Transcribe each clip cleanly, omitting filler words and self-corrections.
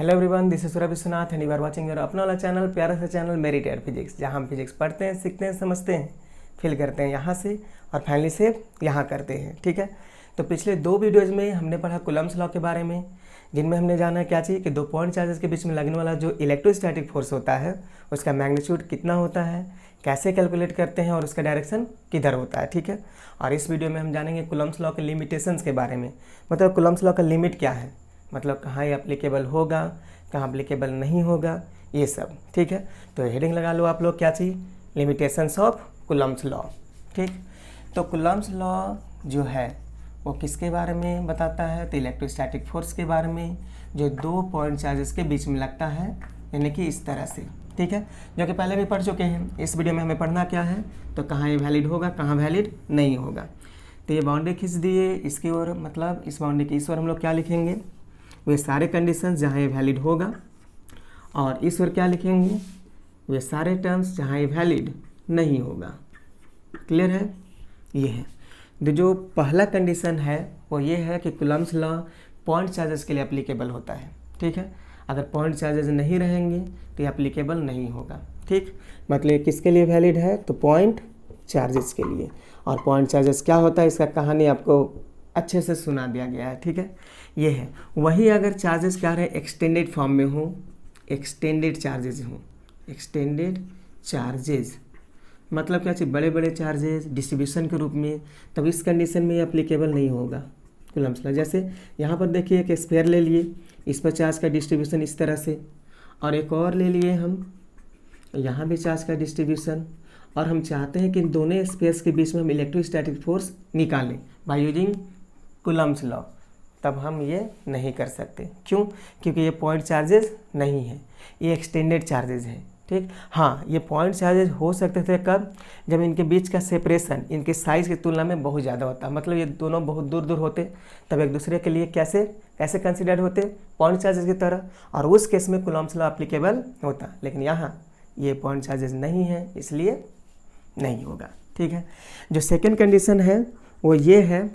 Hello everyone, this is Suraj Vishwanath and you are watching your अपना वाला channel, प्यारा सा चैनल मेरिटेड फिजिक्स, जहाँ हम फिजिक्स पढ़ते हैं, सीखते हैं, समझते हैं, फील करते हैं यहाँ से और फाइनली से यहाँ करते हैं। ठीक है, तो पिछले दो वीडियोज़ में हमने पढ़ा कूलम्ब्स लॉ के बारे में, जिनमें हमने जाना क्या चाहिए कि दो पॉइंट चार्जेस के बीच में लगने वाला जो इलेक्ट्रोस्टैटिक फोर्स होता है उसका मैग्नीट्यूड कितना होता है, कैसे कैलकुलेट करते हैं और उसका डायरेक्शन किधर होता है। ठीक है, और इस वीडियो में हम जानेंगे कूलम्ब्स लॉ के लिमिटेशंस के बारे में, मतलब कूलम्ब्स लॉ का लिमिट क्या है, मतलब कहाँ ये अप्लीकेबल होगा, कहाँ अप्लीकेबल नहीं होगा, ये सब। ठीक है, तो हेडिंग लगा लो आप लोग, क्या चाहिए, लिमिटेशंस ऑफ कूलम्ब्स लॉ। ठीक, तो कूलम्ब्स लॉ जो है वो किसके बारे में बताता है, तो इलेक्ट्रोस्टैटिक फोर्स के बारे में, जो दो पॉइंट चार्जेस के बीच में लगता है, यानी कि इस तरह से। ठीक है, जो कि पहले भी पढ़ चुके हैं। इस वीडियो में हमें पढ़ना क्या है, तो कहाँ ये वैलिड होगा, कहाँ वैलिड नहीं होगा। तो ये बाउंड्री खींच दिए इसकी ओर, मतलब इस बाउंड्री की इस ओर हम लोग क्या लिखेंगे, वे सारे कंडीशंस जहाँ ये वैलिड होगा, और इस ओर क्या लिखेंगे, वे सारे टर्म्स जहाँ ये वैलिड नहीं होगा। क्लियर है, ये है। तो जो पहला कंडीशन है वो ये है कि कूलम्ब्स लॉ पॉइंट चार्जेस के लिए एप्लीकेबल होता है। ठीक है, अगर पॉइंट चार्जेस नहीं रहेंगे तो ये एप्लीकेबल नहीं होगा। ठीक, मतलब किसके लिए वैलिड है, तो पॉइंट चार्जेस के लिए। और पॉइंट चार्जेस क्या होता है, इसका कहानी आपको अच्छे से सुना दिया गया है। ठीक है, ये है। वही अगर चार्जेस क्या रहे, एक्सटेंडेड फॉर्म में हो, एक्सटेंडेड चार्जेस हो, एक्सटेंडेड चार्जेस मतलब क्या चाहिए, बड़े बड़े चार्जेस डिस्ट्रीब्यूशन के रूप में, तब इस कंडीशन में ये एप्लीकेबल नहीं होगा कूलम्ब्स लॉ। जैसे यहाँ पर देखिए एक स्फीयर ले लिए, इस पर चार्ज का डिस्ट्रीब्यूशन इस तरह से, और एक और ले लिए हम, यहाँ भी चार्ज का डिस्ट्रीब्यूशन, और हम चाहते हैं कि इन दोनों स्पेस के बीच में हम इलेक्ट्रोस्टैटिक फोर्स निकालें बाय यूजिंग कूलम्ब्स लॉ, तब हम ये नहीं कर सकते। क्यों, क्योंकि ये पॉइंट चार्जेस नहीं है, ये एक्सटेंडेड चार्जेस हैं। ठीक, हाँ, ये पॉइंट चार्जेस हो सकते थे कब, जब इनके बीच का सेपरेशन इनके साइज़ की तुलना में बहुत ज़्यादा होता, मतलब ये दोनों बहुत दूर दूर होते, तब एक दूसरे के लिए कैसे कैसे कंसिडर्ड होते, पॉइंट चार्जेस की तरह, और उस केस में कूलम्ब्स लॉ एप्लीकेबल होता। लेकिन यहाँ ये पॉइंट चार्जेस नहीं है, इसलिए नहीं होगा। ठीक है, जो सेकेंड कंडीशन है वो ये है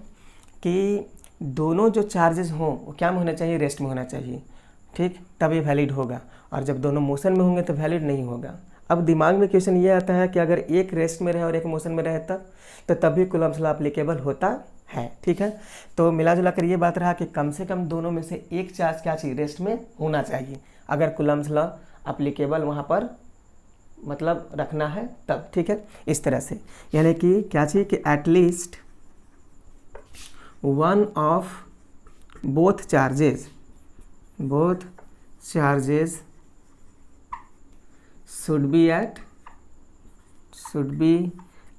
कि दोनों जो चार्जेस हों वो क्या में होना चाहिए, रेस्ट में होना चाहिए। ठीक, तब ये वैलिड होगा, और जब दोनों मोशन में होंगे तो वैलिड नहीं होगा। अब दिमाग में क्वेश्चन ये आता है कि अगर एक रेस्ट में रहे और एक मोशन में रहे तब भी कूलम्ब्स लॉ एप्लीकेबल होता है। ठीक है, तो मिला जुला कर ये बात रहा कि कम से कम दोनों में से एक चार्ज क्या चाहिए, रेस्ट में होना चाहिए, अगर कूलम्ब्स लॉ एप्लीकेबल वहाँ पर मतलब रखना है तब। ठीक है, इस तरह से, यानी कि क्या चाहिए कि at least one of both charges should be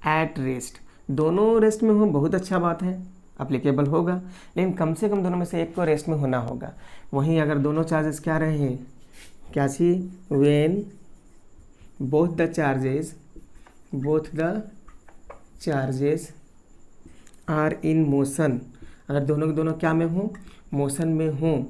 at rest. दोनों रेस्ट में हो, बहुत अच्छा बात है, एप्लीकेबल होगा, लेकिन कम से कम दोनों में से एक को रेस्ट में होना होगा। वहीं अगर दोनों चार्जेस क्या रहे हैं, क्या चाहिए, when both the charges are in motion, अगर दोनों के दोनों क्या में हों, मोशन में हों,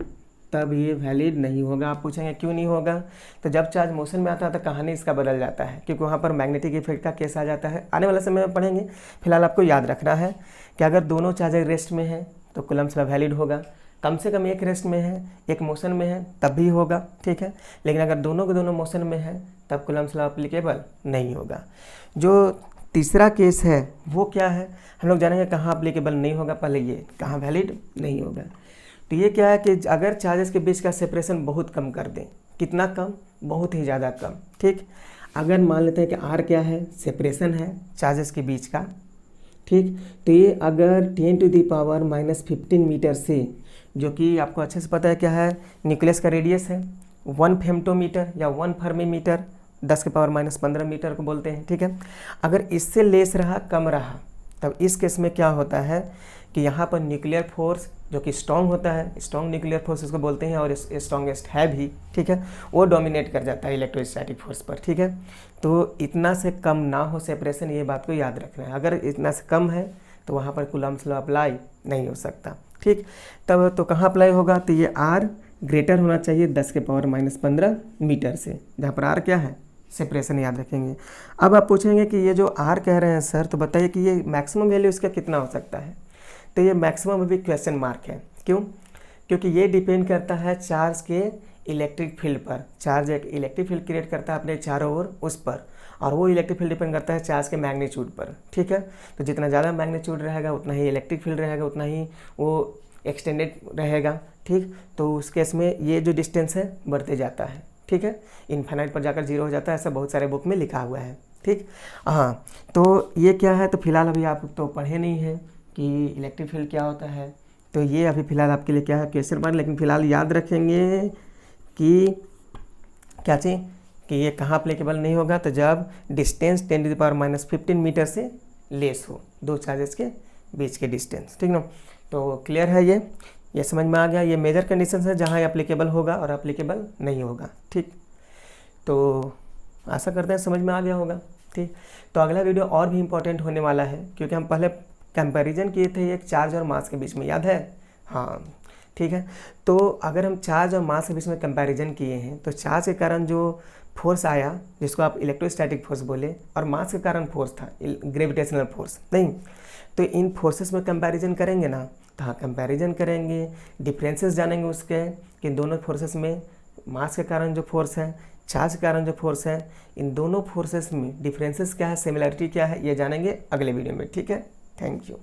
तब ये वैलिड नहीं होगा। आप पूछेंगे क्यों नहीं होगा, तो जब चार्ज मोशन में आता है तो कहानी इसका बदल जाता है, क्योंकि वहाँ पर मैग्नेटिक इफेक्ट का केस आ जाता है। आने वाले समय में पढ़ेंगे, फिलहाल आपको याद रखना है कि अगर दोनों चार्ज रेस्ट में हैं तो कूलम्ब्स लॉ वैलिड होगा, कम से कम एक रेस्ट में है एक मोशन में है तब भी होगा। ठीक है, लेकिन अगर दोनों के दोनों मोशन में है तब कूलम्ब्स लॉ एप्लीकेबल नहीं होगा। जो तीसरा केस है वो क्या है, हम लोग जानेंगे कहाँ एप्लीकेबल नहीं होगा, पहले ये कहाँ वैलिड नहीं होगा। तो ये क्या है कि अगर चार्जेस के बीच का सेपरेशन बहुत कम कर दें, कितना कम, बहुत ही ज़्यादा कम। ठीक, अगर मान लेते हैं कि आर क्या है, सेपरेशन है चार्जेस के बीच का। ठीक, तो ये अगर 10⁻⁻15 मीटर से, जो कि आपको अच्छे से पता है क्या है, न्यूक्लियस का रेडियस है 1 फेम्टोमीटर या 1 फर्मीमीटर, 10⁻⁻15 मीटर को बोलते हैं। ठीक है, अगर इससे लेस रहा, कम रहा, तब इस केस में क्या होता है कि यहाँ पर न्यूक्लियर फोर्स जो कि स्ट्रॉन्ग होता है, स्ट्रॉन्ग न्यूक्लियर फोर्स इसको बोलते हैं, और स्ट्रॉन्गेस्ट है भी। ठीक है, वो डोमिनेट कर जाता है इलेक्ट्रोस्टैटिक फोर्स पर। ठीक है, तो इतना से कम ना हो सेपरेशन, ये बात को याद रखना है। अगर इतना से कम है तो वहाँ पर कूलम्ब्स लॉ अप्लाई नहीं हो सकता। ठीक, तब तो कहाँ अप्लाई होगा, तो ये आर ग्रेटर होना चाहिए 10⁻⁻15 मीटर से, जहाँ पर आर क्या है, सेपरेशन, याद रखेंगे। अब आप पूछेंगे कि ये जो आर कह रहे हैं सर, तो बताइए कि ये मैक्सिमम वैल्यू इसका कितना हो सकता है, तो ये मैक्सिमम अभी क्वेश्चन मार्क है। क्यों, क्योंकि ये डिपेंड करता है चार्ज के इलेक्ट्रिक फील्ड पर, चार्ज एक इलेक्ट्रिक फील्ड क्रिएट करता है अपने चारों ओर उस पर, और वो इलेक्ट्रिक फील्ड डिपेंड करता है चार्ज के मैग्नीट्यूड पर, ठीक है। तो जितना ज़्यादा मैग्नीट्यूड रहेगा उतना ही इलेक्ट्रिक फील्ड रहेगा, उतना ही वो एक्सटेंडेड रहेगा, ठीक। तो उस केस में ये जो डिस्टेंस है बढ़ते जाता है, ठीक है, इन्फाइनाइट पर जाकर 0 हो जाता है, ऐसा बहुत सारे बुक में लिखा हुआ है, ठीक। हाँ, तो ये क्या है, तो फिलहाल अभी आप तो पढ़े नहीं हैं कि इलेक्ट्रिक फील्ड क्या होता है, तो ये अभी फ़िलहाल आपके लिए क्या है क्वेश्चन मार्क, लेकिन फ़िलहाल याद रखेंगे कि क्या चीज़ कि ये कहाँ अप्लीकेबल नहीं होगा, तो जब डिस्टेंस 10⁻⁻15 मीटर से लेस हो, दो चार्जेस के बीच के डिस्टेंस, ठीक ना। तो क्लियर है, ये समझ में आ गया। ये मेजर कंडीशन है जहाँ अप्लीकेबल होगा और अप्लीकेबल नहीं होगा, ठीक। तो आशा करते हैं समझ में आ गया होगा, ठीक। तो अगला वीडियो और भी इम्पोर्टेंट होने वाला है, क्योंकि हम पहले कंपैरिजन किए थे एक चार्ज और मास के बीच में, याद है, हाँ, ठीक है। तो अगर हम चार्ज और मास के बीच में कंपैरिजन किए हैं, तो चार्ज के कारण जो फोर्स आया जिसको आप इलेक्ट्रोस्टैटिक फोर्स बोले, और मास के कारण फोर्स था ग्रेविटेशनल फोर्स, नहीं, तो इन फोर्सेस में कंपैरिजन करेंगे ना, तो हाँ कंपैरिजन करेंगे, डिफरेंसेस जानेंगे उसके कि दोनों फोर्सेस में मास के कारण जो फोर्स है, चार्ज के कारण जो फोर्स है, इन दोनों फोर्सेस में डिफरेंसेस क्या है, सिमिलरिटी क्या है, ये जानेंगे अगले वीडियो में, ठीक है। Thank you.